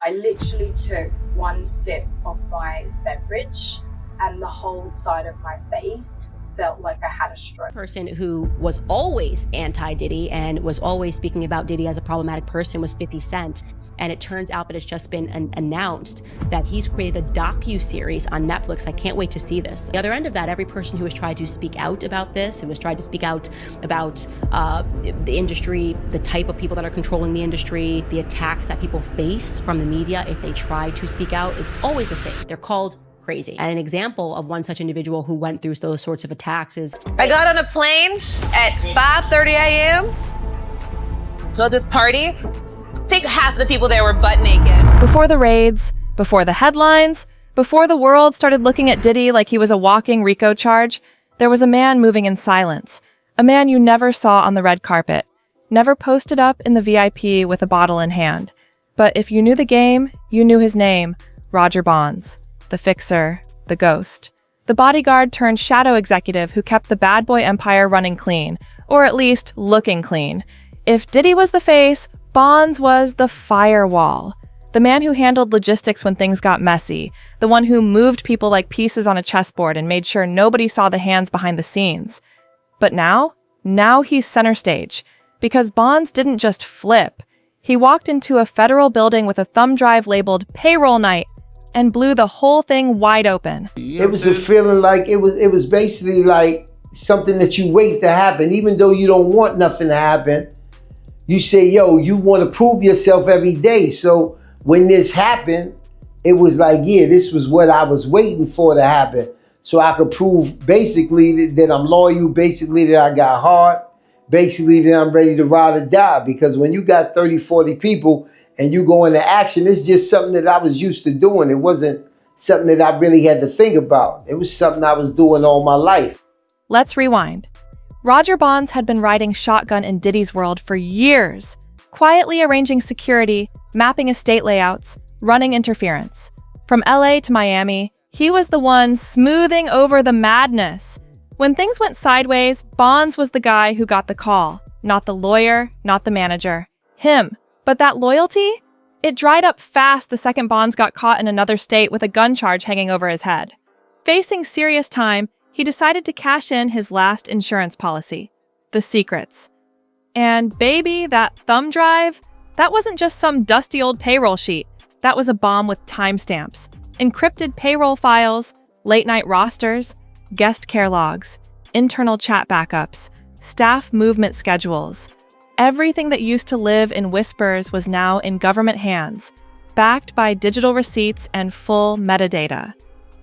I literally took one sip of my beverage and the whole side of my face felt like I had a stroke. Person who was always anti-Diddy and was always speaking about Diddy as a problematic person was 50 Cent. And it turns out that it's just been announced that he's created a docu-series on Netflix. I can't wait to see this. The other end of that, every person who has tried to speak out about this, who has tried to speak out about the industry, the type of people that are controlling the industry, the attacks that people face from the media if they try to speak out, is always the same. They're called crazy. And an example of one such individual who went through those sorts of attacks is... I got on a plane at 5:30 a.m. So this party, I think half the people there were butt naked. Before the raids, before the headlines, before the world started looking at Diddy like he was a walking RICO charge, there was a man moving in silence. A man you never saw on the red carpet, never posted up in the VIP with a bottle in hand. But if you knew the game, you knew his name, Roger Bonds. The fixer, the ghost. The bodyguard turned shadow executive who kept the bad boy empire running clean, or at least looking clean. If Diddy was the face, Bonds was the firewall. The man who handled logistics when things got messy. The one who moved people like pieces on a chessboard and made sure nobody saw the hands behind the scenes. But now he's center stage. Because Bonds didn't just flip. He walked into a federal building with a thumb drive labeled Payroll Night and blew the whole thing wide open. It was a feeling like it was basically like something that you wait to happen. Even though you don't want nothing to happen, you say, yo, you want to prove yourself every day. So when this happened, it was like, yeah, this was what I was waiting for to happen. So I could prove basically that I'm loyal, basically that I got heart, basically that I'm ready to ride or die. Because when you got 30, 40 people and you go into action, it's just something that I was used to doing. It wasn't something that I really had to think about. It was something I was doing all my life. Let's rewind. Roger Bonds had been riding shotgun in Diddy's world for years, quietly arranging security, mapping estate layouts, running interference. From LA to Miami, he was the one smoothing over the madness. When things went sideways, Bonds was the guy who got the call, not the lawyer, not the manager. Him. But that loyalty? It dried up fast the second Bonds got caught in another state with a gun charge hanging over his head. Facing serious time, he decided to cash in his last insurance policy, the secrets. And baby, that thumb drive, that wasn't just some dusty old payroll sheet. That was a bomb with timestamps, encrypted payroll files, late-night rosters, guest care logs, internal chat backups, staff movement schedules. Everything that used to live in whispers was now in government hands, backed by digital receipts and full metadata.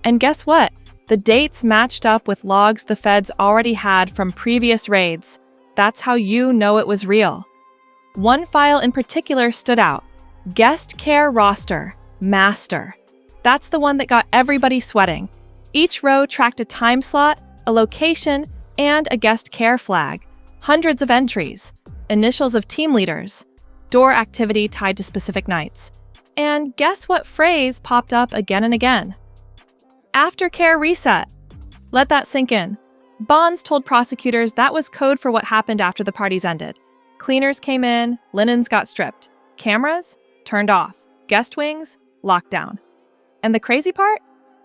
And guess what? The dates matched up with logs the feds already had from previous raids. That's how you know it was real. One file in particular stood out. Guest care roster, master. That's the one that got everybody sweating. Each row tracked a time slot, a location, and a guest care flag. Hundreds of entries. Initials of team leaders, door activity tied to specific nights. And guess what phrase popped up again and again? Aftercare reset. Let that sink in. Bonds told prosecutors that was code for what happened after the parties ended. Cleaners came in, linens got stripped, cameras turned off, guest wings locked down. And the crazy part?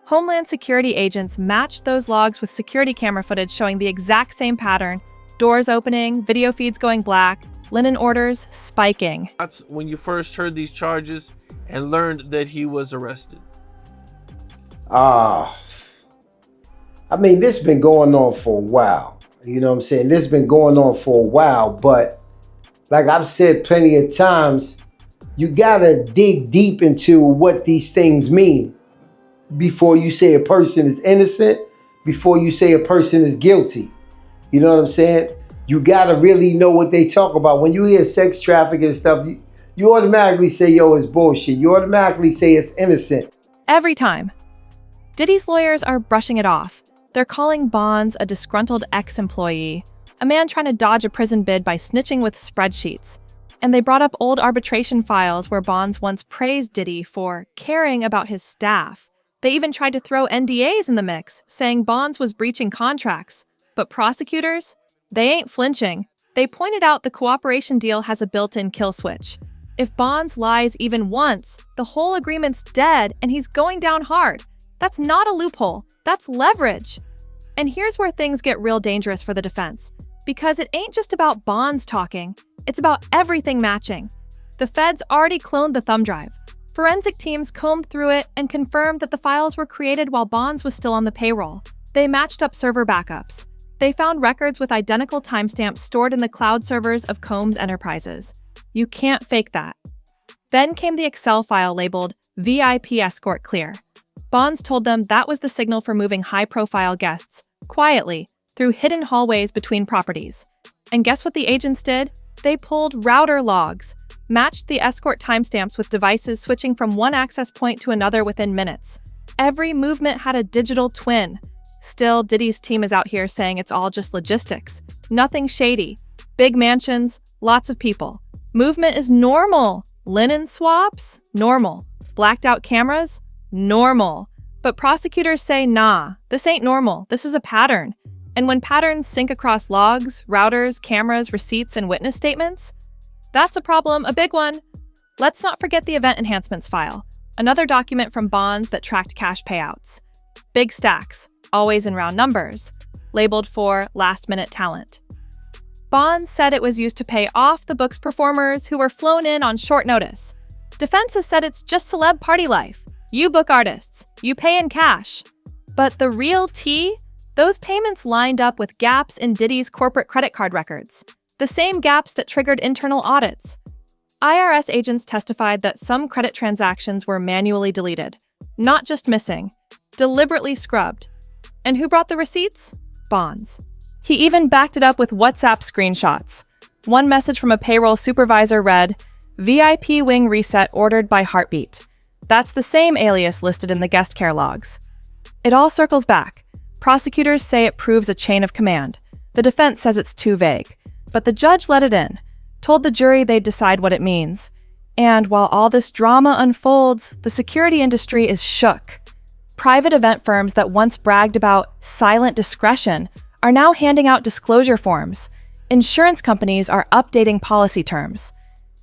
Homeland Security agents matched those logs with security camera footage showing the exact same pattern. Doors opening, video feeds going black, linen orders spiking. That's when you first heard these charges and learned that he was arrested. I mean, this has been going on for a while. You know what I'm saying? This has been going on for a while, but like I've said plenty of times, you gotta dig deep into what these things mean before you say a person is innocent, before you say a person is guilty. You know what I'm saying? You gotta really know what they talk about. When you hear sex trafficking and stuff, you automatically say, yo, it's bullshit. You automatically say it's innocent. Every time. Diddy's lawyers are brushing it off. They're calling Bonds a disgruntled ex-employee, a man trying to dodge a prison bid by snitching with spreadsheets. And they brought up old arbitration files where Bonds once praised Diddy for caring about his staff. They even tried to throw NDAs in the mix, saying Bonds was breaching contracts. But prosecutors, they ain't flinching. They pointed out the cooperation deal has a built-in kill switch. If Bonds lies even once, the whole agreement's dead and he's going down hard. That's not a loophole, that's leverage. And here's where things get real dangerous for the defense. Because it ain't just about Bonds talking, it's about everything matching. The feds already cloned the thumb drive. Forensic teams combed through it and confirmed that the files were created while Bonds was still on the payroll. They matched up server backups. They found records with identical timestamps stored in the cloud servers of Combs Enterprises. You can't fake that. Then came the Excel file labeled VIP Escort Clear. Bonds told them that was the signal for moving high-profile guests, quietly, through hidden hallways between properties. And guess what the agents did? They pulled router logs, matched the escort timestamps with devices switching from one access point to another within minutes. Every movement had a digital twin. Still, Diddy's team is out here saying it's all just logistics. Nothing shady. Big mansions, lots of people. Movement is normal. Linen swaps? Normal. Blacked out cameras? Normal. But prosecutors say, nah, this ain't normal. This is a pattern. And when patterns sync across logs, routers, cameras, receipts, and witness statements, that's a problem, a big one. Let's not forget the event enhancements file, another document from Bonds that tracked cash payouts. Big stacks, always in round numbers, labeled for last-minute talent. Bonds said it was used to pay off-the-books performers who were flown in on short notice. Defense has said it's just celeb party life. You book artists, you pay in cash. But the real tea? Those payments lined up with gaps in Diddy's corporate credit card records, the same gaps that triggered internal audits. IRS agents testified that some credit transactions were manually deleted, not just missing, deliberately scrubbed. And who brought the receipts? Bonds. He even backed it up with WhatsApp screenshots. One message from a payroll supervisor read, VIP wing reset ordered by Heartbeat. That's the same alias listed in the guest care logs. It all circles back. Prosecutors say it proves a chain of command. The defense says it's too vague. But the judge let it in, told the jury they'd decide what it means. And while all this drama unfolds, the security industry is shook. Private event firms that once bragged about silent discretion are now handing out disclosure forms. Insurance companies are updating policy terms.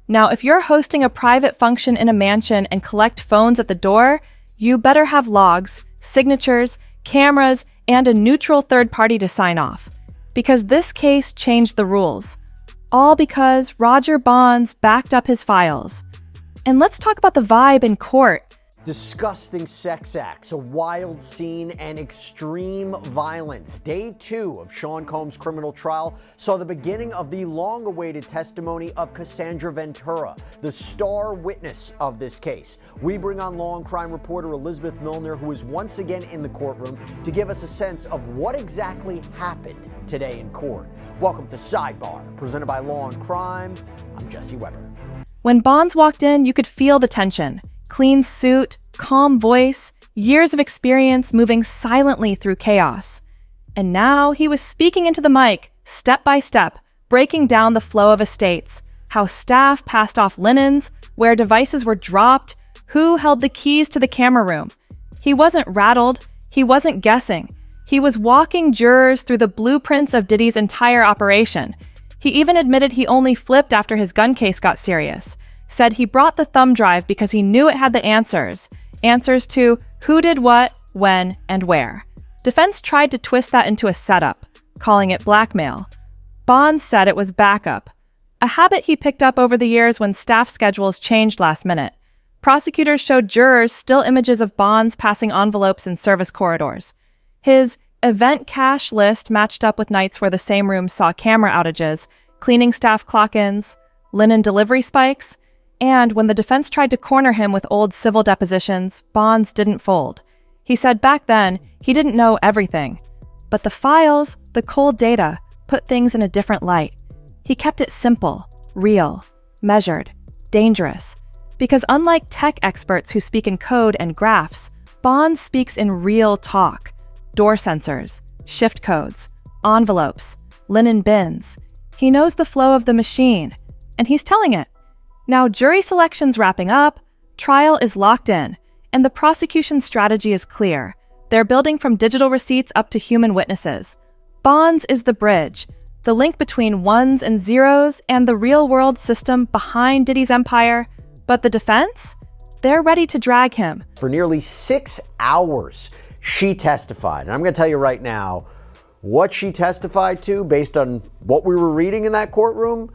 Now, if you're hosting a private function in a mansion and collect phones at the door, you better have logs, signatures, cameras, and a neutral third party to sign off. Because this case changed the rules. All because Roger Bonds backed up his files. And let's talk about the vibe in court. Disgusting sex acts, a wild scene, and extreme violence. Day 2 of Sean Combs' criminal trial saw the beginning of the long-awaited testimony of Cassandra Ventura, the star witness of this case. We bring on law and crime reporter Elizabeth Milner, who is once again in the courtroom, to give us a sense of what exactly happened today in court. Welcome to Sidebar, presented by Law and Crime. I'm Jesse Weber. When Bonds walked in, you could feel the tension. Clean suit, calm voice, years of experience moving silently through chaos. And now he was speaking into the mic, step by step, breaking down the flow of estates, how staff passed off linens, where devices were dropped, who held the keys to the camera room. He wasn't rattled, he wasn't guessing. He was walking jurors through the blueprints of Diddy's entire operation. He even admitted he only flipped after his gun case got serious. Said he brought the thumb drive because he knew it had the answers to who did what, when, and where. Defense tried to twist that into a setup, calling it blackmail. Bonds said it was backup, a habit he picked up over the years when staff schedules changed last minute. Prosecutors showed jurors still images of Bonds passing envelopes in service corridors. His event cache list matched up with nights where the same room saw camera outages, cleaning staff clock-ins, linen delivery spikes. And when the defense tried to corner him with old civil depositions, Bonds didn't fold. He said back then he didn't know everything. But the files, the cold data, put things in a different light. He kept it simple, real, measured, dangerous. Because unlike tech experts who speak in code and graphs, Bonds speaks in real talk. Door sensors, shift codes, envelopes, linen bins. He knows the flow of the machine, and he's telling it. Now, jury selection's wrapping up, trial is locked in, and the prosecution's strategy is clear. They're building from digital receipts up to human witnesses. Bonds is the bridge, the link between ones and zeros and the real-world system behind Diddy's empire. But the defense? They're ready to drag him. For nearly 6 hours, she testified. And I'm going to tell you right now, what she testified to, based on what we were reading in that courtroom,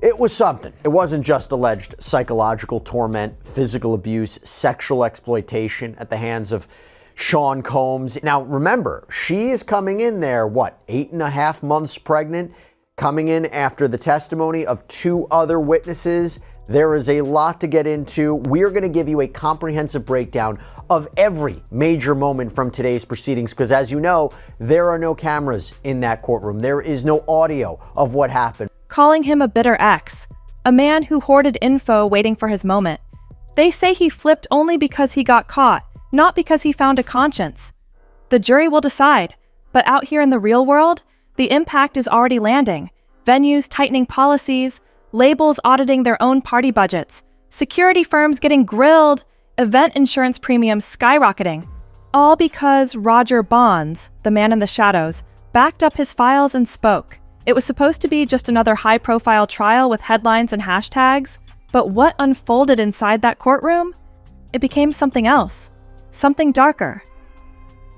it was something. It wasn't just alleged psychological torment, physical abuse, sexual exploitation at the hands of Sean Combs. Now, remember, she is coming in there, 8.5 months pregnant, coming in after the testimony of 2 other witnesses. There is a lot to get into. We are going to give you a comprehensive breakdown of every major moment from today's proceedings, because as you know, there are no cameras in that courtroom. There is no audio of what happened. Calling him a bitter ex, a man who hoarded info waiting for his moment. They say he flipped only because he got caught, not because he found a conscience. The jury will decide, but out here in the real world, the impact is already landing. Venues tightening policies, labels auditing their own party budgets, security firms getting grilled, event insurance premiums skyrocketing. All because Roger Bonds, the man in the shadows, backed up his files and spoke. It was supposed to be just another high-profile trial with headlines and hashtags, but what unfolded inside that courtroom? It became something else, something darker.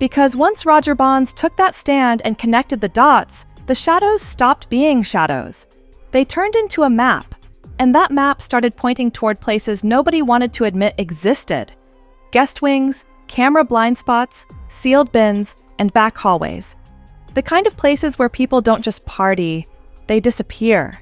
Because once Roger Bonds took that stand and connected the dots, the shadows stopped being shadows. They turned into a map, and that map started pointing toward places nobody wanted to admit existed. Guest wings, camera blind spots, sealed bins, and back hallways. The kind of places where people don't just party, they disappear.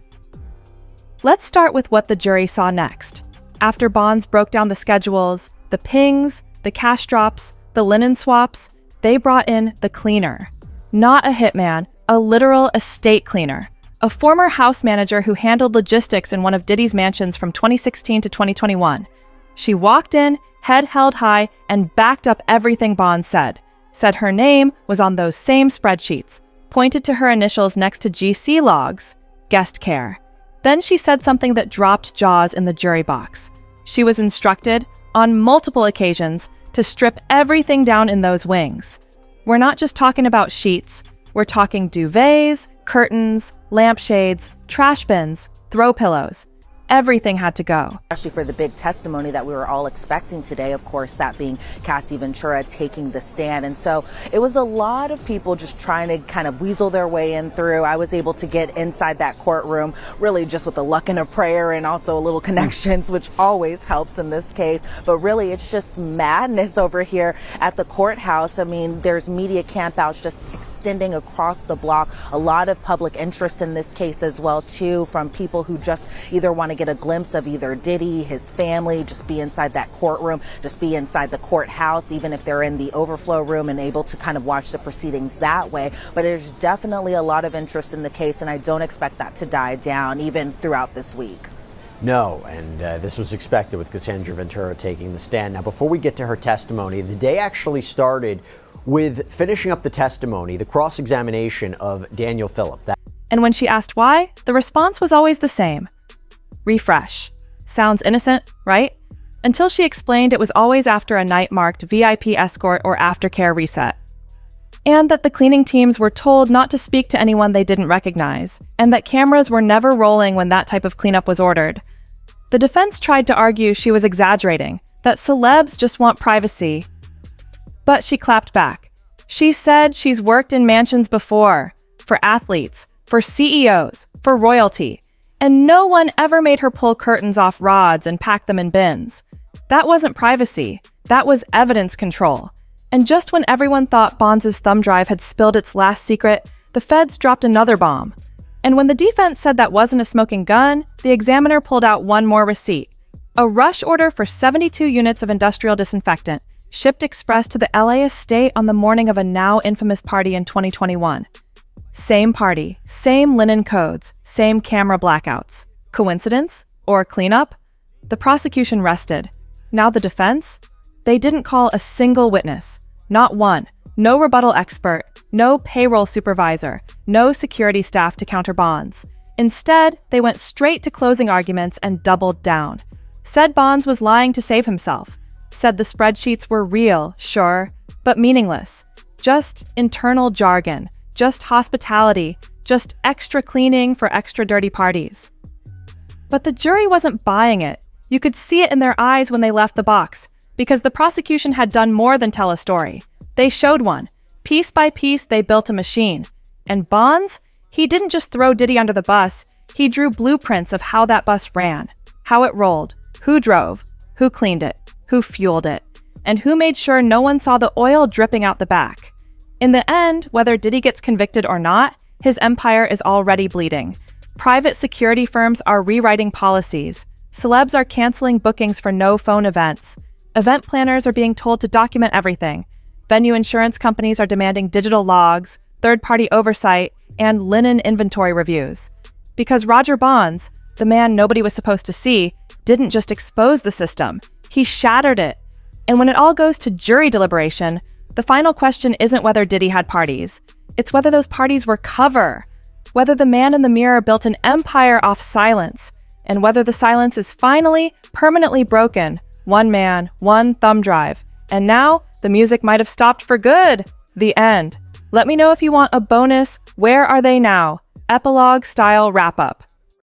Let's start with what the jury saw next. After Bonds broke down the schedules, the pings, the cash drops, the linen swaps, they brought in the cleaner. Not a hitman, a literal estate cleaner. A former house manager who handled logistics in one of Diddy's mansions from 2016 to 2021. She walked in, head held high, and backed up everything Bonds said. Said her name was on those same spreadsheets, pointed to her initials next to GC logs, guest care. Then she said something that dropped jaws in the jury box. She was instructed, on multiple occasions, to strip everything down in those wings. We're not just talking about sheets, we're talking duvets, curtains, lampshades, trash bins, throw pillows. Everything had to go. Especially for the big testimony that we were all expecting today, of course, that being Cassie Ventura taking the stand. And so it was a lot of people just trying to kind of weasel their way in through. I was able to get inside that courtroom really just with a luck and a prayer and also a little connections, which always helps in this case. But really, it's just madness over here at the courthouse. I mean, there's media campouts just extending across the block. A lot of public interest in this case as well, too, from people who just either want to get a glimpse of either Diddy, his family, just be inside that courtroom, just be inside the courthouse, even if they're in the overflow room and able to kind of watch the proceedings that way. But there's definitely a lot of interest in the case, and I don't expect that to die down even throughout this week. No, and this was expected with Cassandra Ventura taking the stand. Now, before we get to her testimony, the day actually started with finishing up the testimony, the cross-examination of Daniel Phillip. And when she asked why, the response was always the same. Refresh. Sounds innocent, right? Until she explained it was always after a night marked VIP escort or aftercare reset. And that the cleaning teams were told not to speak to anyone they didn't recognize, and that cameras were never rolling when that type of cleanup was ordered. The defense tried to argue she was exaggerating, that celebs just want privacy. But she clapped back. She said she's worked in mansions before, for athletes, for CEOs, for royalty, and no one ever made her pull curtains off rods and pack them in bins. That wasn't privacy, that was evidence control. And just when everyone thought Bonds' thumb drive had spilled its last secret, the feds dropped another bomb. And when the defense said that wasn't a smoking gun, the examiner pulled out one more receipt. A rush order for 72 units of industrial disinfectant, shipped express to the LA estate on the morning of a now infamous party in 2021. Same party, same linen codes, same camera blackouts. Coincidence? Or cleanup? The prosecution rested. Now the defense? They didn't call a single witness. Not one. No rebuttal expert. No payroll supervisor. No security staff to counter Bonds. Instead, they went straight to closing arguments and doubled down. Said Bonds was lying to save himself. Said the spreadsheets were real, sure, but meaningless. Just internal jargon, just hospitality, just extra cleaning for extra dirty parties. But the jury wasn't buying it. You could see it in their eyes when they left the box, because the prosecution had done more than tell a story. They showed one. Piece by piece, they built a machine. And Bonds, he didn't just throw Diddy under the bus, he drew blueprints of how that bus ran, how it rolled, who drove, who cleaned it, who fueled it, and who made sure no one saw the oil dripping out the back. In the end, whether Diddy gets convicted or not, his empire is already bleeding. Private security firms are rewriting policies. Celebs are canceling bookings for no-phone events. Event planners are being told to document everything. Venue insurance companies are demanding digital logs, third-party oversight, and linen inventory reviews. Because Roger Bonds, the man nobody was supposed to see, didn't just expose the system, he shattered it. And when it all goes to jury deliberation, the final question isn't whether Diddy had parties. It's whether those parties were cover, whether the man in the mirror built an empire off silence, and whether the silence is finally, permanently broken. One man, one thumb drive. And now, the music might have stopped for good. The end. Let me know if you want a bonus Where Are They Now? Epilogue-style wrap-up.